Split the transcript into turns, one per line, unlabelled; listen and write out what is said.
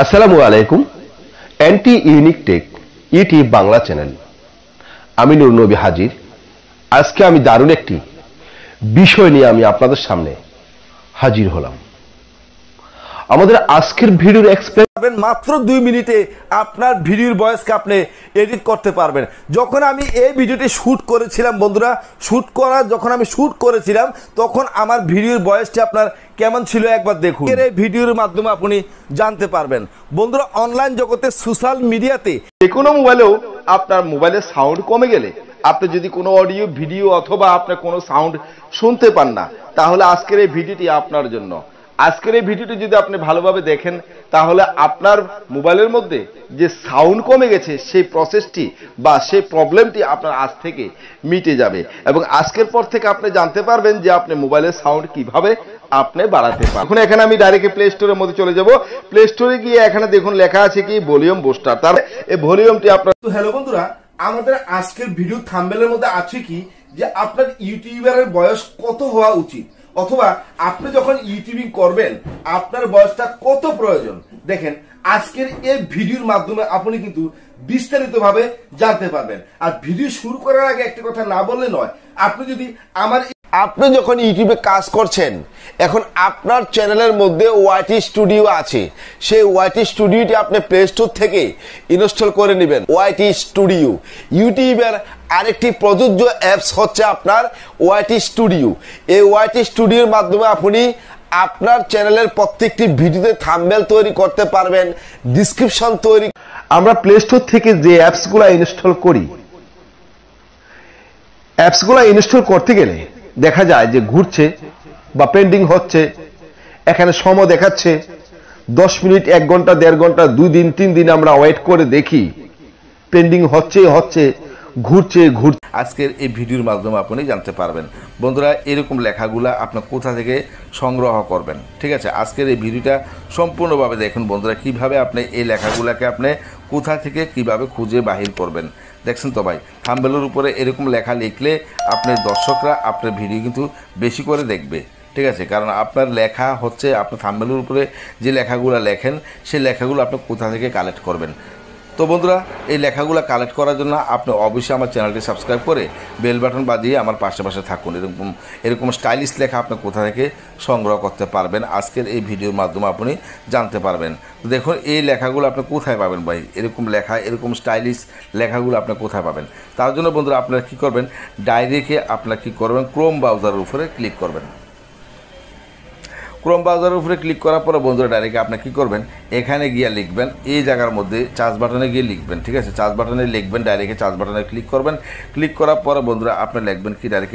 আসসালামু আলাইকুম। Anti unique take YouTube Bangla channel, আমি নূর নবী হাজির। আজকে আমি দারুণ একটি বিষয় নিয়ে আমি আপনাদের সামনে হাজির হলাম। আমাদের আজকের ভিডিওর
পারবেন মাত্র 2 মিনিটে আপনার ভিডিওর ভয়েসকে আপনি এডিট করতে পারবেন। যখন আমি এই ভিডিওটি শ্যুট করেছিলাম বন্ধুরা, যখন আমি শ্যুট করেছিলাম তখন আমার ভিডিওর ভয়েসটি আপনার কেমন ছিল একবার দেখুন। এই ভিডিওর মাধ্যমে আপনি জানতে পারবেন। বন্ধুরা, অনলাইন জগতে সোশ্যাল মিডিয়াতে
যে কোনো মোবাইলেও আপনার মোবাইলের সাউন্ড কমে গেলে, আপনি যদি কোনো অডিও ভিডিও অথবা আপনার কোনো সাউন্ড শুনতে পান না, তাহলে আজকের এই ভিডিওটি আপনার জন্য। আজকের এই ভিডিওটি যদি আপনি ভালোভাবে দেখেন, তাহলে আপনার মোবাইলের মধ্যে যে সাউন্ড কমে গেছে সেই প্রসেসটি বা সেই প্রবলেমটি আপনার আজ থেকে মিটে যাবে এবং আজকের পর থেকে আপনি জানতে পারবেন যে আপনি মোবাইলের সাউন্ড কিভাবে আপনি বাড়াতে পারেন। এখন এখানে আমি ডাইরেক্ট প্লে স্টোরের মধ্যে চলে যাব। প্লে স্টোরে গিয়ে এখানে দেখুন লেখা আছে কি ভলিউম বুস্টার। তার এই ভলিউমটি আপনার।
তো হ্যালো বন্ধুরা, আমাদের আজকের ভিডিও থাম্বনেলের মধ্যে আছে কি যে আপনার ইউটিউবারের বয়স কত হওয়া উচিত, অথবা আপনি যখন ইউটিউবিং করবেন আপনার বয়সটা কত প্রয়োজন। দেখেন, আজকের এই ভিডিওর মাধ্যমে আপনি কিন্তু বিস্তারিতভাবে জানতে পারবেন। আর ভিডিও শুরু করার আগে একটা কথা না বললে নয়, আপনি যখন ইউটিউবে কাজ করছেন, এখন আপনার চ্যানেলের মধ্যে ওয়াইটি স্টুডিও আছে। সেই ওয়াইটি স্টুডিওটি আপনি প্লে স্টোর থেকে ইনস্টল করে নেবেন। ওয়াইটি স্টুডিও ইউটিউবের আরেকটি প্রযোজ্য অ্যাপস হচ্ছে আপনার ওয়াইটি স্টুডিও। এই ওয়াইটি স্টুডিওর মাধ্যমে আপনি আপনার চ্যানেলের প্রত্যেকটি ভিডিওতে থাম্বনেল তৈরি করতে পারবেন, ডিসক্রিপশন তৈরি।
আমরা প্লে স্টোর থেকে যে অ্যাপসগুলো ইনস্টল করি, অ্যাপসগুলো ইনস্টল করতে গেলে দেখা যায় যে ঘুরছে বা পেন্ডিং হচ্ছে। এখানে সময় দেখাচ্ছে 10 মিনিট, 1 ঘন্টা, 1.5 ঘন্টা, 2 দিন, 3 দিন আমরা ওয়েট করে দেখি পেন্ডিং হচ্ছে, ঘুরছে।
আজকের এই ভিডিওর মাধ্যমে আপনি জানতে পারবেন। বন্ধুরা, এরকম লেখাগুলা আপনি কোথা থেকে সংগ্রহ করবেন, ঠিক আছে? আজকের এই ভিডিওটা সম্পূর্ণভাবে দেখুন বন্ধুরা, কিভাবে আপনি এই লেখাগুলাকে আপনি কোথা থেকে কিভাবে খুঁজে বাহির করবেন। দেখছেন তো ভাই, থাম্বনেলের উপরে এরকম লেখা লিখলে আপনার দর্শকরা আপনার ভিডিও কিন্তু বেশি করে দেখবে, ঠিক আছে? কারণ আপনার লেখা হচ্ছে, আপনার থাম্বনেলের উপরে যে লেখাগুলো লেখেন সেই লেখাগুলো আপনি কোথা থেকে কালেক্ট করবেন। তো বন্ধুরা, এই লেখাগুলো কালেক্ট করার জন্য আপনি অবশ্যই আমার চ্যানেলটি সাবস্ক্রাইব করে বেল বাটন বাজিয়ে আমার পাশে থাকুন। এরকম স্টাইলিশ লেখা আপনি কোথা থেকে সংগ্রহ করতে পারবেন আজকের এই ভিডিওর মাধ্যমে আপনি জানতে পারবেন। তো দেখুন, এই লেখাগুলো আপনি কোথায় পাবেন ভাই? এরকম লেখা, এরকম স্টাইলিশ লেখাগুলো আপনি কোথায় পাবেন? তার জন্য বন্ধুরা আপনারা কী করবেন, ডাইরেক্টে আপনারা কী করবেন, ক্রোম ব্রাউজারের উপরে ক্লিক করবেন। ক্রোম ব্রাউজারের উপরে ক্লিক করার পরে বন্ধুরা ডাইরেক্ট আপনি কী করবেন, এখানে গিয়ে লিখবেন, এই জায়গার মধ্যে চার্জ বাটনে গিয়ে লিখবেন, ঠিক আছে? চার্জ বাটনে লিখবেন, ডাইরেক্ট চার্জ বাটনে ক্লিক করবেন। ক্লিক করার পরে বন্ধুরা আপনি লিখবেন কি, ডাইরেক্ট